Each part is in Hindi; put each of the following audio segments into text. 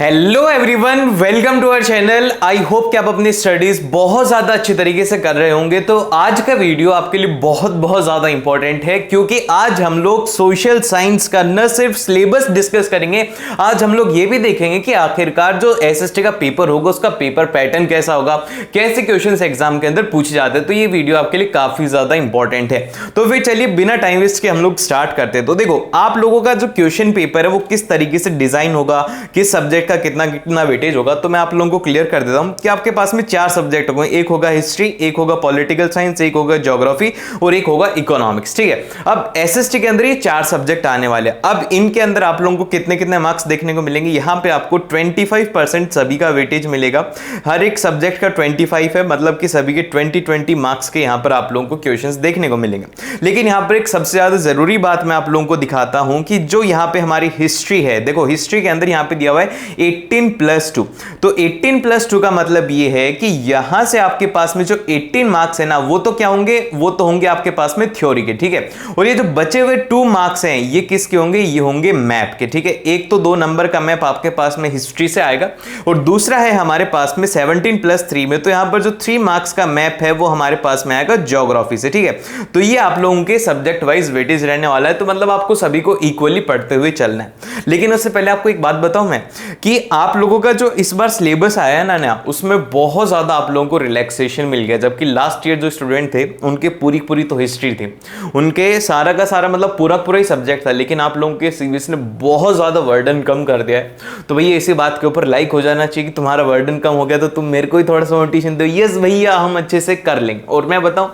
Hello everyone, welcome to our channel. I hope कि आप अपनी स्टडीज बहुत ज्यादा अच्छी तरीके से कर रहे होंगे। तो आज का वीडियो आपके लिए बहुत ज्यादा इंपॉर्टेंट है, क्योंकि आज हम लोग सोशल साइंस का न सिर्फ सिलेबस डिस्कस करेंगे, आज हम लोग ये भी देखेंगे कि आखिरकार जो एसएसटी का पेपर होगा उसका पेपर पैटर्न कैसा होगा, कैसे क्वेश्चन एग्जाम के अंदर पूछे जाते हैं। तो ये वीडियो आपके लिए काफी ज्यादा इंपॉर्टेंट है। तो फिर चलिए बिना टाइम वेस्ट के हम लोग स्टार्ट करते हैं। तो देखो, आप लोगों का जो क्वेश्चन पेपर है वो किस तरीके से डिजाइन होगा, किस सब्जेक्ट का कितना कितना वेटेज होगा, तो मैं आप लोगों को क्लियर कर देता हूं कि आपके पास में चार सब्जेक्ट होंगे। एक होगा हिस्ट्री, एक होगा पॉलिटिकल साइंस, एक होगा ज्योग्राफी और एक होगा इकोनॉमिक्स। ठीक है, अब एसएसटी के अंदर ये चार सब्जेक्ट आने वाले हैं। अब इनके अंदर आप लोगों को कितने कितने मार्क्स देखने को मिलेंगे, यहां पे आपको 25% सभी का वेटेज मिलेगा। हर एक सब्जेक्ट का 25 है, मतलब कि सभी के 20 मार्क्स के यहां पर आप लोगों को क्वेश्चंस देखने को मिलेंगे। लेकिन यहां पर एक सबसे ज्यादा जरूरी बात मैं आप लोगों को दिखाता हूं कि जो यहां पे हमारी हिस्ट्री है, देखो हिस्ट्री के अंदर यहां पे दिया हुआ है 18+2। तो 18+2 का मतलब ये है कि यहां से आपके पास में जो 18 मार्क्स है ना, वो तो क्या होंगे, वो तो होंगे आपके पास में थ्योरी के। ठीक है, और ये जो बचे हुए 2 मार्क्स हैं ये किसके होंगे, ये होंगे मैप के। ठीक है, एक तो 2 नंबर का मैप आपके पास में हिस्ट्री से आएगा और दूसरा है हमारे पास में 17+3 में, तो यहां पर जो 3 मार्क्स का मैप है वो हमारे पास में आएगा ज्योग्राफी से। ठीक है, तो ये आप लोगों के सब्जेक्ट वाइज वेटेज रहने वाला है। तो मतलब आपको सभी को इक्वली पढ़ते हुए चलना है। लेकिन उससे पहले आपको एक बात बताऊं मैं कि आप लोगों का जो इस बार सिलेबस आया है ना, उसमें बहुत ज्यादा आप लोगों को रिलैक्सेशन मिल गया। जबकि लास्ट ईयर जो स्टूडेंट थे उनके पूरी तो हिस्ट्री थी, उनके सारा का सारा मतलब पूरा ही सब्जेक्ट था। लेकिन आप लोगों के सीबीएसई ने बहुत ज्यादा वर्डन कम कर दिया है। तो भैया इसी बात के ऊपर लाइक हो जाना चाहिए कि तुम्हारा वर्डन कम हो गया तो तुम मेरे को ही थोड़ा सा मोटिवेशन दो। यस भैया, हम अच्छे से कर लेंगे। और मैं बताऊं,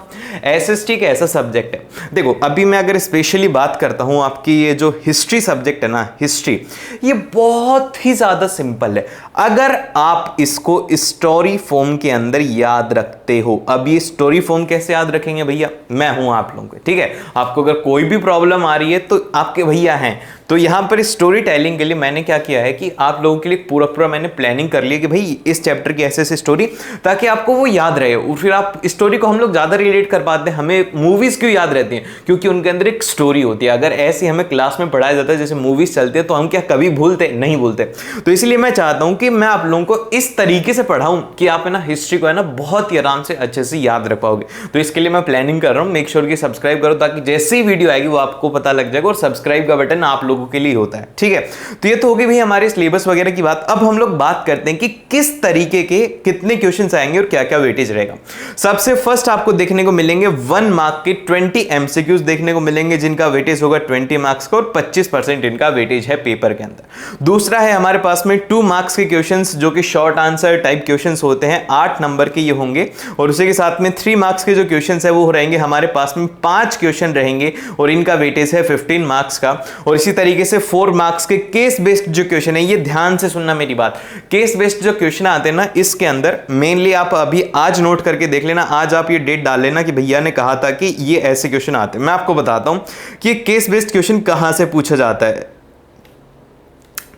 एसएसटी का ऐसा सब्जेक्ट है, देखो अभी मैं अगर स्पेशली बात करता हूं आपकी ये जो हिस्ट्री सब्जेक्ट है ना, हिस्ट्री ये बहुत ही ज्यादा सिंपल है अगर आप इसको स्टोरी फॉर्म के अंदर याद रखते हो। अब ये स्टोरी फॉर्म कैसे याद रखेंगे भैया, मैं हूं आप लोगों के। ठीक है, आपको अगर कोई भी प्रॉब्लम आ रही है तो आपके भैया हैं। तो यहां पर स्टोरी टेलिंग के लिए मैंने क्या किया है कि आप लोगों के लिए पूरा मैंने प्लानिंग कर लिया कि भाई इस चैप्टर की ऐसे स्टोरी, ताकि आपको वो याद रहे। और फिर आप स्टोरी को हम लोग ज्यादा रिलेट कर पाते हैं। हमें मूवीज क्यों याद रहती हैं, क्योंकि उनके अंदर एक स्टोरी होती है। अगर ऐसे हमें क्लास में पढ़ाया जाता है जैसे मूवीज चलती है, तो हम क्या कभी भूलते नहीं भूलते। तो इसलिए मैं चाहता हूं कि मैं आप लोगों को इस तरीके से पढ़ाऊं कि आप है ना हिस्ट्री को है ना बहुत ही आराम से अच्छे से याद रख पाओगे। तो इसके लिए मैं प्लानिंग कर रहा हूं। मेक श्योर कि सब्सक्राइब करो, ताकि जैसे ही वीडियो आएगी वो आपको पता लग जाएगा। और सब्सक्राइब का बटन आप लोगों के लिए होता है। ठीक है, तो ये तो होगी भाई हमारे सिलेबस वगैरह की बात। अब हम लोग बात करते हैं कि किस तरीके के कितने क्वेश्चंस आएंगे और क्या क्या वेटेज रहेगा। सबसे फर्स्ट आपको देखने को मिलेंगे 1 मार्क के 20 एमसीक्यूज देखने को मिलेंगे, जिनका वेटेज होगा 20 मार्क्स का और 25% इनका वेटेज है पेपर के अंदर। दूसरा है हमारे पास में 2 मार्क्स के क्वेश्चंस, जो कि शॉर्ट आंसर टाइप क्वेश्चंस होते हैं, 8 नंबर के ये होंगे। और उसी के साथ में 3 मार्क्स के जो क्वेश्चंस है वो रहेंगे हमारे पास में 5 क्वेश्चन रहेंगे और इनका वेटेज है 15 मार्क्स का। और इसी तरीके से 4 मार्क्स के केस बेस्ड जो क्वेश्चन है, ये ध्यान से सुनना मेरी बात, केस बेस्ड जो क्वेश्चन आते हैं ना, इसके अंदर मेनली आप अभी आज नोट करके देख लेना, आज आप ये डेट डाल लेना कि भैया ने कहा था कि ये ऐसे क्वेश्चन आते हैं। मैं आपको बताता हूं कि केस बेस्ड क्वेश्चन कहां से पूछा जाता है।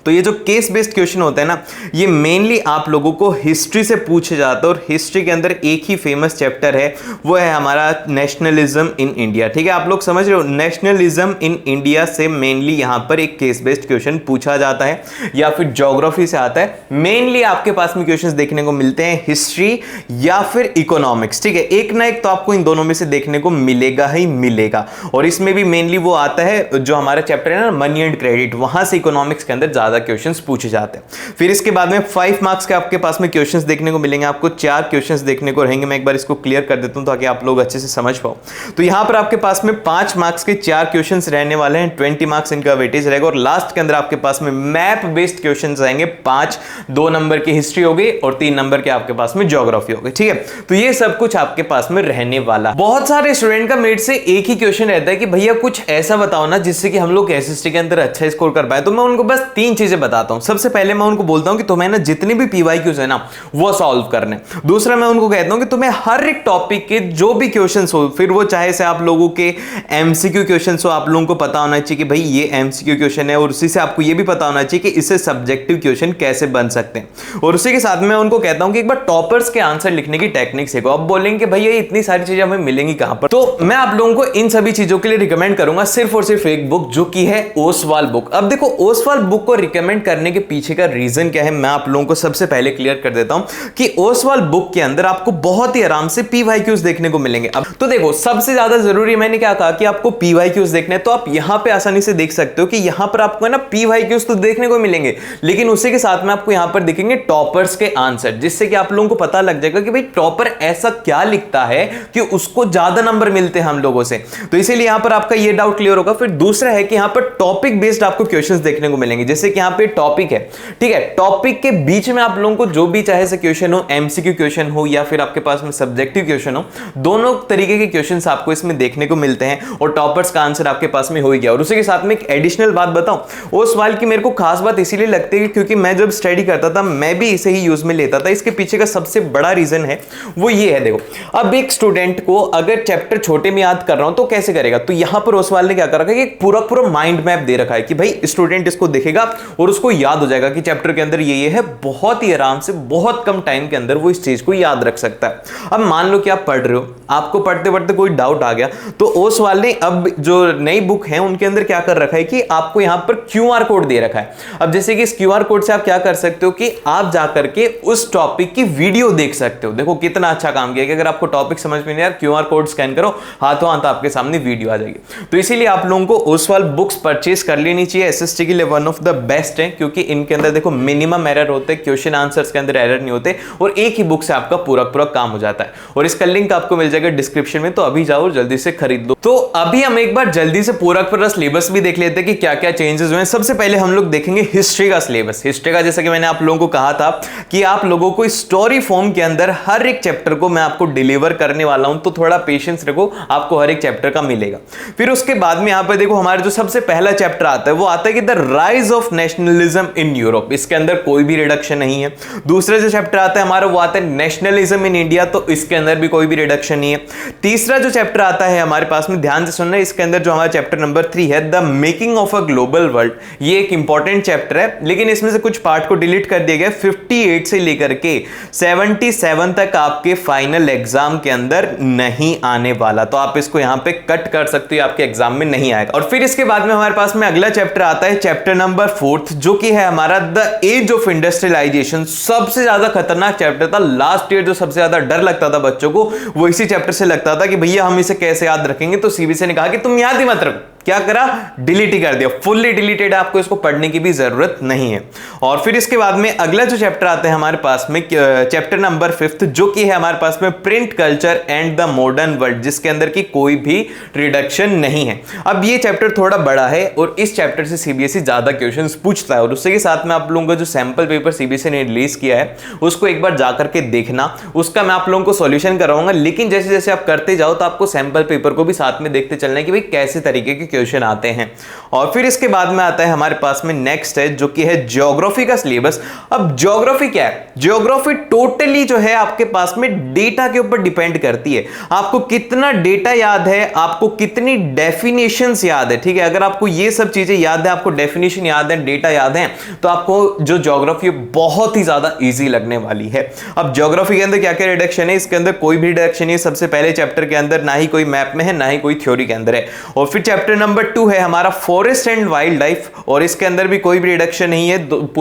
तो ये जो केस बेस्ड क्वेश्चन होता है ना, ये मेनली आप लोगों को हिस्ट्री से पूछे जाता है। और हिस्ट्री के अंदर एक ही फेमस चैप्टर है, वो है हमारा नेशनलिज्म इन इंडिया। ठीक है, आप लोग समझ रहे हो, नेशनलिज्म इन इंडिया से मेनली यहां पर एक केस बेस्ड क्वेश्चन पूछा जाता है, या फिर ज्योग्राफी से आता है। मेनली आपके पास में क्वेश्चंस देखने को मिलते हैं हिस्ट्री या फिर इकोनॉमिक्स। ठीक है, एक ना एक तो आपको इन दोनों में से देखने को मिलेगा ही मिलेगा। और इसमें भी मेनली वो आता है जो हमारा चैप्टर है ना, मनी एंड क्रेडिट, वहां से इकोनॉमिक्स के अंदर ज्यादा क्वेश्चंस पूछे जाते हैं। फिर इसके बाद में 5 मार्क्स के आपके पास में क्वेश्चंस देखने को मिलेंगे। आपको 4 क्वेश्चंस देखने को रहेंगे। मैं एक बार इसको क्लियर कर देता हूं ताकि आप लोग अच्छे से समझ पाओ। तो यहां पर आपके पास में 5 मार्क्स के 4 क्वेश्चंस रहने वाले हैं, 20 मार्क्स इनका वेटेज रहेगा। और लास्ट के अंदर आपके पास में मैप बेस्ड क्वेश्चंस आएंगे 5, 2 नंबर की हिस्ट्री होगी और 3 नंबर के आपके पास में ज्योग्राफी होगी। ठीक है, तो ये सब कुछ आपके पास में रहने वाला। बहुत सारे स्टूडेंट का मेरे से एक ही क्वेश्चन रहता है कि भैया कुछ ऐसा बताओ ना जिससे कि हम लोग एसएसटी के अंदर अच्छा स्कोर कर पाए। तो मैं उनको बस 3 चीजें बताता हूं। सबसे पहले मैं उनको बोलता हूं कि तुम्हें ना जितने भी पीवाईक्यूज है ना वो सॉल्व करने। दूसरा मैं उनको कहता हूं कि तुम्हें हर एक टॉपिक के जो भी क्वेश्चंस हो, फिर वो चाहे से आप लोगों के एमसीक्यू क्वेश्चंस हो, आप लोगों को पता होना चाहिए कि भाई ये एमसीक्यू क्वेश्चन है। और उसी से आपको ये भी पता होना चाहिए कि इससे सब्जेक्टिव क्वेश्चन कैसे बन सकते हैं। और उसी के साथ में मैं उनको कहता हूं कि एक बार टॉपर्स के आंसर लिखने की टेक्निक सीखो। अब बोलेंगे भैया इतनी सारी चीजें हमें मिलेंगी कहां पर, तो मैं आप लोगों को इन सभी चीजों के लिए रिकमेंड करूंगा सिर्फ और सिर्फ एक बुक, जो कि है ओसवाल बुक। अब देखो, ओसवाल बुक को रिकमेंड करने के पीछे का रीजन क्या है मैं आप लोगों को सबसे पहले क्लियर कर देता हूं कि ओसवाल बुक के अंदर आपको बहुत ही आराम से पीवाईक्यूज देखने को मिलेंगे। अब तो देखो सबसे ज्यादा जरूरी मैंने क्या कहा कि आपको पीवाईक्यूज देखने हैं, तो आप यहां पे आसानी से देख सकते हो कि यहां पर आपको है ना पीवाईक्यूज तो देखने को मिलेंगे, लेकिन उसी के साथ में आपको यहां पर दिखेंगे टॉपर्स के आंसर, जिससे कि आप लोगों को पता लग जाएगा कि भाई टॉपर ऐसा क्या लिखता है कि उसको ज्यादा नंबर मिलते हैं हम लोगों से। तो इसीलिए यहां पर आपका ये डाउट क्लियर होगा। फिर दूसरा है कि यहां पर टॉपिक बेस्ड आपको क्वेश्चंस देखने को मिलेंगे, जैसे कि यहां पे टॉपिक है, ठीक है, टॉपिक के बीच में आप लोगों को जो भी चाहे से क्वेश्चन हो, एमसीक्यू क्वेश्चन हो या फिर आपके पास में सब्जेक्टिव क्वेश्चन हो, दोनों तरीके के क्वेश्चंस आपको इसमें देखने को मिलते हैं और टॉपर्स का आंसर आपके पास में हो ही गया। और उसी के साथ में एक एडिशनल बात बताऊं, वो सवाल की मेरे को खास बात इसीलिए लगती है क्योंकि मैं जब स्टडी करता था मैं भी इसे ही यूज में लेता था। इसके पीछे का सबसे बड़ा रीजन है वो ये है, देखो अब एक स्टूडेंट को अगर चैप्टर छोटे में याद कर रहा हूं तो कैसे करेगा, तो यहां पर ओसवाल ने क्या कर रखा है कि पूरा पूरा माइंड मैप दे रखा है कि भाई स्टूडेंट इसको देखेगा और उसको याद हो जाएगा कि चैप्टर के अंदर ये है, बहुत ही आराम से बहुत कम टाइम के अंदर वो इस चीज को याद रख सकता है। अब मान लो कि आप पढ़ रहे हो, आपको पढ़ते पढ़ते कोई डाउट आ गया, तो ओसवाल ने अब जो नई बुक है उनके अंदर क्या कर रखा है कि आपको यहां पर क्यूआर कोड दे रखा है। अब जैसे कि इस क्यूआर कोड से आप क्या कर सकते हो कि आप जाकर के उस टॉपिक की वीडियो देख सकते हो। देखो कितना अच्छा काम किया कि अगर आपको टॉपिक समझ में नहीं आया, क्यूआर कोड स्कैन करो, हाथों हाथ आपके सामने वीडियो आ जाएगी। तो इसीलिए आप लोगों को ओसवाल बुक्स परचेज कर लेनी चाहिए, एसएसटी के लिए वन ऑफ द बेस्ट है, क्योंकि इनके अंदर देखो मिनिमम एरर होते हैं, क्वेश्चन आंसर्स के अंदर एरर नहीं होते और एक ही बुक से आपका पूरा पूरा काम हो जाता है। और इसका लिंक आपको मिल जाएगा डिस्क्रिप्शन में, तो अभी जाओ जल्दी से खरीद दो। तो अभी हम एक बार जल्दी से पूरा पूरा सिलेबस भी देख लेते हैं कि क्या क्या चेंजेस हुए हैं। सबसे पहले हम लोग देखेंगे हिस्ट्री का सिलेबस। हिस्ट्री का जैसा कि मैंने आप लोगों को कहा था कि आप लोगों को स्टोरी फॉर्म के अंदर हर एक चैप्टर को मैं आपको डिलीवर करने वाला हूं, तो थोड़ा पेशेंस रखो, आपको हर एक चैप्टर का मिलेगा। फिर उसके बाद में यहां पे देखो हमारा जो सबसे पहला चैप्टर आता है वो आता है कि the rise of nationalism in Europe. इसके अंदर कोई भी रिडक्शन नहीं है। दूसरा जो चैप्टर आता है हमारा वो आता है नेशनलिज्म इन इंडिया, तो इसके अंदर भी कोई भी रिडक्शन नहीं है। तीसरा जो चैप्टर आता है हमारे पास में, ध्यान से सुनना, इसके अंदर जो हमारा चैप्टर नंबर 3 है the making of a global world, ये एक इंपॉर्टेंट चैप्टर है, लेकिन इसमें से कुछ पार्ट को डिलीट कर दिया गया। 58 से लेकर के 77 तक आपके फाइनल एग्जाम के अंदर नहीं आने वाला, तो आप इसको यहां पे कट कर सकते हो, आपके एग्जाम में नहीं आएगा। और फिर इसके बाद में हमारे पास में अगला चैप्टर आता है चैप्टर नंबर 4, जो कि है हमारा द एज ऑफ इंडस्ट्रियलाइजेशन। सबसे ज्यादा खतरनाक चैप्टर था। लास्ट ईयर जो सबसे ज्यादा डर लगता था बच्चों को वो इसी चैप्टर से लगता था कि भैया हम इसे कैसे याद रखेंगे, तो सीबीएसई ने कहा कि तुम याद ही मत रखो। क्या करा, डिलीट ही कर दिया, फुल्ली डिलीटेड है, आपको इसको पढ़ने की भी जरूरत नहीं है। और फिर इसके बाद में अगला जो चैप्टर आता है हमारे पास में चैप्टर नंबर 5, जो कि है हमारे पास में print culture and the modern world, जिसके अंदर की कोई भी रिडक्शन नहीं है। अब ये चैप्टर थोड़ा बड़ा है और इस चैप्टर से सीबीएसई ज्यादा क्वेश्चंस पूछता है, और उसके के साथ में आप लोगों का जो सैंपल पेपर सीबीएसई ने रिलीज किया है उसको एक बार जाकर के देखना, उसका मैं आप लोगों को सॉल्यूशन कराऊंगा। लेकिन जैसे जैसे आप करते जाओ तो आपको सैंपल पेपर को भी साथ में देखते चलना है कि भाई कैसे तरीके के क्वेश्चन आते हैं। और फिर इसके बाद में आता है हमारे पास में नेक्स्ट है जो कि है ज्योग्राफी का सिलेबस। अब ज्योग्राफी क्या है, ज्योग्राफी टोटली जो है आपके पास में डेटा के ऊपर डिपेंड करती है। आपको कितना डेटा याद है, आपको कितनी डेफिनेशंस याद है, ठीक है। अगर आपको ये सब चीजें याद है, आपको डेफिनेशन याद है, डेटा याद है, तो आपको जो ज्योग्राफी बहुत ही ज्यादा इजी लगने वाली है। अब ज्योग्राफी के अंदर क्या क्या रिडक्शन है, इसके अंदर कोई भी रिडक्शन नहीं है। सबसे पहले चैप्टर के अंदर ना ही कोई मैप में है ना ही कोई थ्योरी के अंदर है। और फिर चैप्टर नंबर 2 है हमारा फॉरेस्ट एंड वाइल्ड लाइफ, और इसके अंदर भी कोई भी रिडक्शन नहीं है,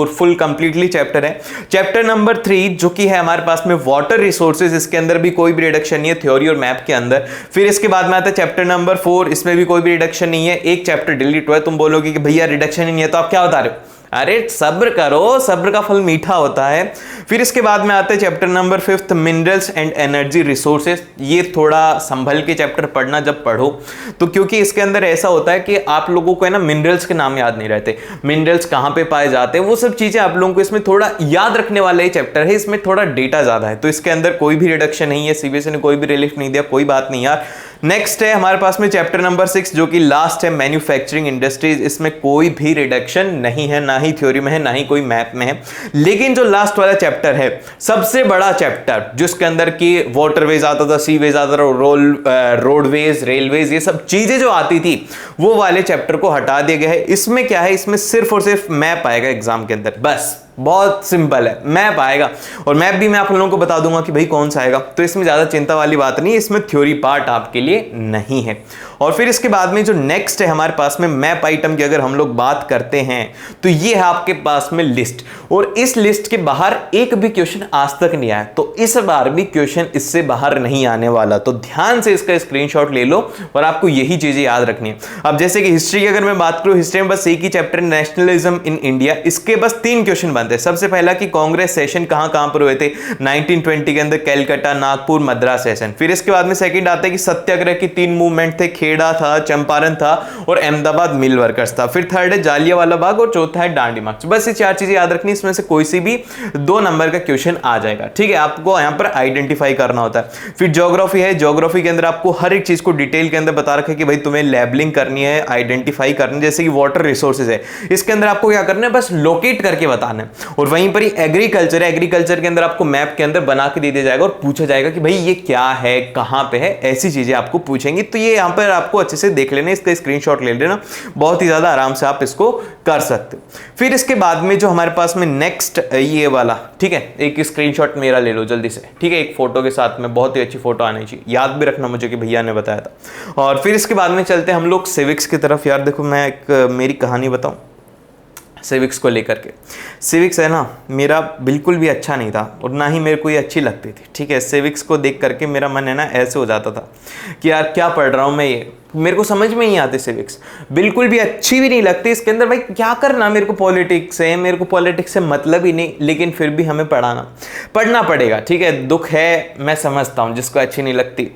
फुल कंप्लीटली चैप्टर है। चैप्टर नंबर 3 जो कि है हमारे पास में वाटर रिसोर्सेज, इसके अंदर भी कोई भी रिडक्शन नहीं है थ्योरी और मैप के अंदर। फिर इसके बाद में आता है चैप्टर नंबर 4, इसमें भी कोई भी रिडक्शन नहीं है। एक चैप्टर डिलीट हुआ है। तुम बोलोगे कि भैया रिडक्शन ही नहीं है, तो आप क्या बता रहे हो? अरे सब्र करो, सब्र का फल मीठा होता है। फिर इसके बाद में आते हैं chapter number 5 minerals and energy resources. ये थोड़ा संभल के चैप्टर पढ़ना जब पढ़ो, तो क्योंकि इसके अंदर ऐसा होता है कि आप लोगों को है ना मिनरल्स के नाम याद नहीं रहते, मिनरल्स कहां पे पाए जाते हैं, वो सब चीजें आप लोगों को इसमें थोड़ा याद रखने वाला ही चैप्टर है। इसमें थोड़ा डेटा ज्यादा है, तो इसके अंदर कोई भी रिडक्शन नहीं है। सीबीएसई ने कोई भी रिलीफ नहीं दिया, कोई बात नहीं यार। नेक्स्ट है हमारे पास में चैप्टर नंबर 6 जो कि लास्ट है मैन्युफैक्चरिंग इंडस्ट्रीज। इसमें कोई भी रिडक्शन नहीं है, ना ही थ्योरी में है ना ही कोई मैप में है। लेकिन जो लास्ट वाला चैप्टर है, सबसे बड़ा चैप्टर, जिसके अंदर की वाटरवेज आता था, सीवेज आता था, रोडवेज, रेलवेज, ये सब चीजें जो आती थी, वो वाले चैप्टर को हटा दिया गया है। इसमें क्या है, इसमें सिर्फ और सिर्फ मैप आएगा एग्जाम के अंदर, बस बहुत सिंपल है, मैप आएगा। और मैप भी मैं आप लोगों को बता दूंगा कि भाई कौन सा आएगा, तो इसमें ज्यादा चिंता वाली बात नहीं, इसमें थ्योरी पार्ट आपके लिए नहीं है। और फिर इसके बाद में जो नेक्स्ट है हमारे पास में मैप आइटम की अगर हम लोग बात करते हैं तो ये है आपके पास में लिस्ट, और इस लिस्ट के बाहर एक भी क्वेश्चन आज तक नहीं आया, तो इस बार भी क्वेश्चन इससे बाहर नहीं आने वाला। तो ध्यान से इसका स्क्रीनशॉट ले लो और आपको यही चीजें याद रखनी है। अब जैसे कि हिस्ट्री की अगर मैं बात करूं, हिस्ट्री में बस एक ही चैप्टर नेशनलिज्म इन इंडिया, इसके बस 3 क्वेश्चन बनते हैं। सबसे पहला कि कांग्रेस सेशन कहां कहां पर हुए थे 1920 के अंदर, कैलकाटा, नागपुर, मद्रास सेशन। फिर इसके बाद में सेकंड आता है कि सत्याग्रह की 3 मूवमेंट थे, खेड़ा था, चंपारण था और अहमदाबाद मिल वर्कर्स था। फिर थर्ड है जालियांवाला बाग और चौथा है डांडी मार्च। बस ये 4 चीजें याद रखनी, इसमें से कोई सी भी 2 नंबर का क्वेश्चन आ जाएगा। ठीक है, आपको यहां पर आइडेंटिफाई करना होता है। फिर ज्योग्राफी है, ज्योग्राफी के अंदर आपको हर एक चीज को डिटेल के अंदर बता रखा है कि भाई तुम्हें लेबलिंग करनी है, आइडेंटिफाई करनी है। जैसे कि वाटर रिसोर्सेज है, इसके अंदर आपको क्या करना है, बस लोकेट करके बताना है। और वहीं पर ही एग्रीकल्चर है, एग्रीकल्चर के अंदर आपको मैप के अंदर बना के दे दिया जाएगा और पूछा जाएगा कि भाई ये क्या है, कहां पे है, ऐसी चीजें आपको पूछेंगी। तो ये यहां पर आपको अच्छे से देख लेना, इसका स्क्रीनशॉट ले लेना, बहुत ही ज्यादा आराम से आप इसको कर सकते हो। फिर इसके बाद में जो हमारे पास में नेक्स्ट ये वाला, ठीक है, एक स्क्रीनशॉट मेरा ले लो जल्दी से, ठीक है, एक फोटो के साथ में, बहुत ही अच्छी फोटो आनी चाहिए, याद भी रखना मुझे कि भैया ने बताया था। और फिर इसके बाद में चलते हैं हम लोग सिविक्स की तरफ। यार देखो, मैं एक मेरी कहानी बताऊं सिविक्स को लेकर के। सिविक्स है ना, मेरा बिल्कुल भी अच्छा नहीं था और ना ही मेरे को ये अच्छी लगती थी। ठीक है, सिविक्स को देख करके मेरा मन है ना ऐसे हो जाता था कि यार क्या पढ़ रहा हूँ मैं, ये मेरे को समझ में नहीं आती, सिविक्स बिल्कुल भी अच्छी भी नहीं लगती। इसके अंदर भाई क्या करना, मेरे को पॉलिटिक्स है, मेरे को पॉलिटिक्स से मतलब ही नहीं, लेकिन फिर भी हमें पढ़ना पड़ेगा। ठीक है, दुख है, मैं समझता हूँ, जिसको अच्छी नहीं लगती,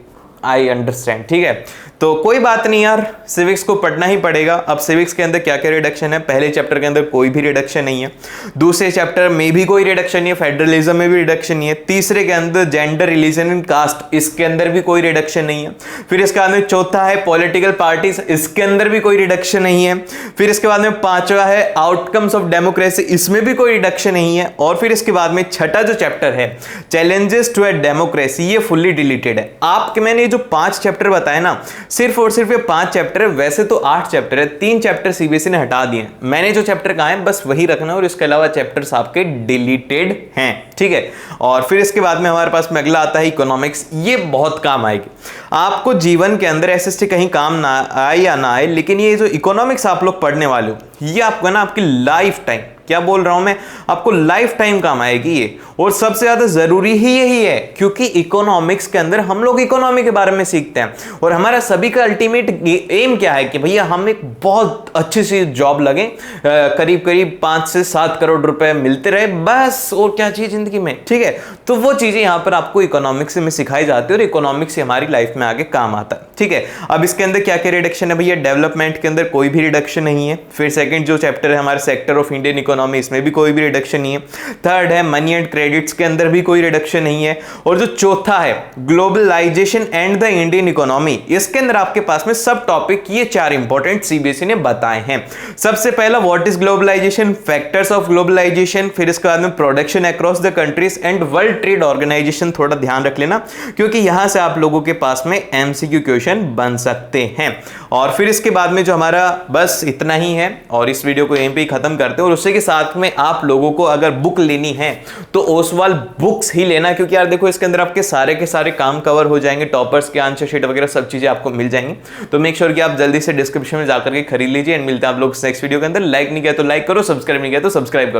आई अंडरस्टैंड। ठीक है, तो कोई बात नहीं यार, सिविक्स को पढ़ना ही पड़ेगा। अब सिविक्स के अंदर क्या क्या रिडक्शन है, पहले चैप्टर के अंदर कोई भी रिडक्शन नहीं है, दूसरे चैप्टर में भी कोई रिडक्शन नहीं है, फेडरलिज्म में भी रिडक्शन नहीं है, तीसरे के अंदर जेंडर, रिलीजन एंड कास्ट, इसके अंदर भी कोई रिडक्शन नहीं है। फिर इसके बाद में चौथा है पॉलिटिकल पार्टीज, इसके अंदर भी कोई रिडक्शन नहीं है। फिर इसके बाद में पांचवा है आउटकम्स ऑफ डेमोक्रेसी, इसमें भी कोई रिडक्शन नहीं है। और फिर इसके बाद में छठा जो चैप्टर है चैलेंजेस टू ए डेमोक्रेसी, ये फुल्ली डिलीटेड है। आपके मैंने जो 5 चैप्टर बताए ना, सिर्फ और सिर्फ ये 5 चैप्टर है, वैसे तो 8 चैप्टर है, 3 चैप्टर सीबीएसई ने हटा दिए हैं। मैंने जो चैप्टर कहा है बस वही रखना, और इसके अलावा चैप्टर्स आपके डिलीटेड हैं। ठीक है, और फिर इसके बाद में हमारे पास में अगला आता है इकोनॉमिक्स। ये बहुत काम आएगी आपको जीवन के अंदर, एसएसटी कहीं काम ना आए या ना आए, लेकिन ये जो इकोनॉमिक्स आप लोग पढ़ने वाले हो, ये आपको ना आपकी लाइफ टाइम, क्या बोल रहा हूं मैं, आपको लाइफ टाइम काम आएगी ये। और सबसे ज्यादा जरूरी ही यही है, क्योंकि इकोनॉमिक्स के अंदर हम लोग इकोनॉमी के बारे में सीखते हैं, और हमारा सभी का अल्टीमेट एम क्या है कि भैया हम एक बहुत अच्छी सी जॉब लगे, करीब करीब 5 से 7 करोड़ रुपए मिलते रहे, बस और क्या चाहिए जिंदगी में। ठीक है, तो वो चीजें यहां पर आपको इकोनॉमिक्स में सिखाई जाती है, और इकोनॉमिक्स से हमारी लाइफ में आगे काम आता है। ठीक है, अब इसके अंदर क्या क्या रिडक्शन है भैया, डेवलपमेंट के अंदर कोई भी रिडक्शन नहीं है। फिर सेकंड जो चैप्टर है हमारे सेक्टर ऑफ इंडियन इकोनॉमी, इसमें भी कोई भी रिडक्शन नहीं है। थर्ड है मनी एंड क्रेडिट्स, के अंदर भी कोई रिडक्शन नहीं है। और जो चौथा है globalisation and the Indian economy, इसके अंदर आपके पास में सब टॉपिक ये 4 इंपॉर्टेंट सीबीएसई ने बताए हैं। सबसे पहला what is globalisation, factors of globalisation, फिर इसके बाद में production across the countries and World Trade Organization. थोड़ा ध्यान रख लेना, क्योंकि यहां से आप लोगों के पास में एमसीक्यू क्वेश्चन बन सकते हैं। और फिर इसके बाद में जो हमारा बस इतना ही है, और इस वीडियो को यहीं पे ही खत्म करते हैं। और उसके साथ में आप लोगों को अगर बुक लेनी है तो ओसवाल बुक्स ही लेना, क्योंकि यार देखो इसके अंदर आपके सारे के सारे काम कवर हो जाएंगे, टॉपर्स के आंसर शीट वगैरह सब चीजें आपको मिल जाएंगी। तो मेक श्योर कि आप जल्दी से डिस्क्रिप्शन में जाकर के खरीद लीजिए, एंड मिलते हैं आप लोग नेक्स्ट वीडियो के अंदर। लाइक नहीं किया तो लाइक करो, सब्सक्राइब नहीं किया तो सब्सक्राइब करो।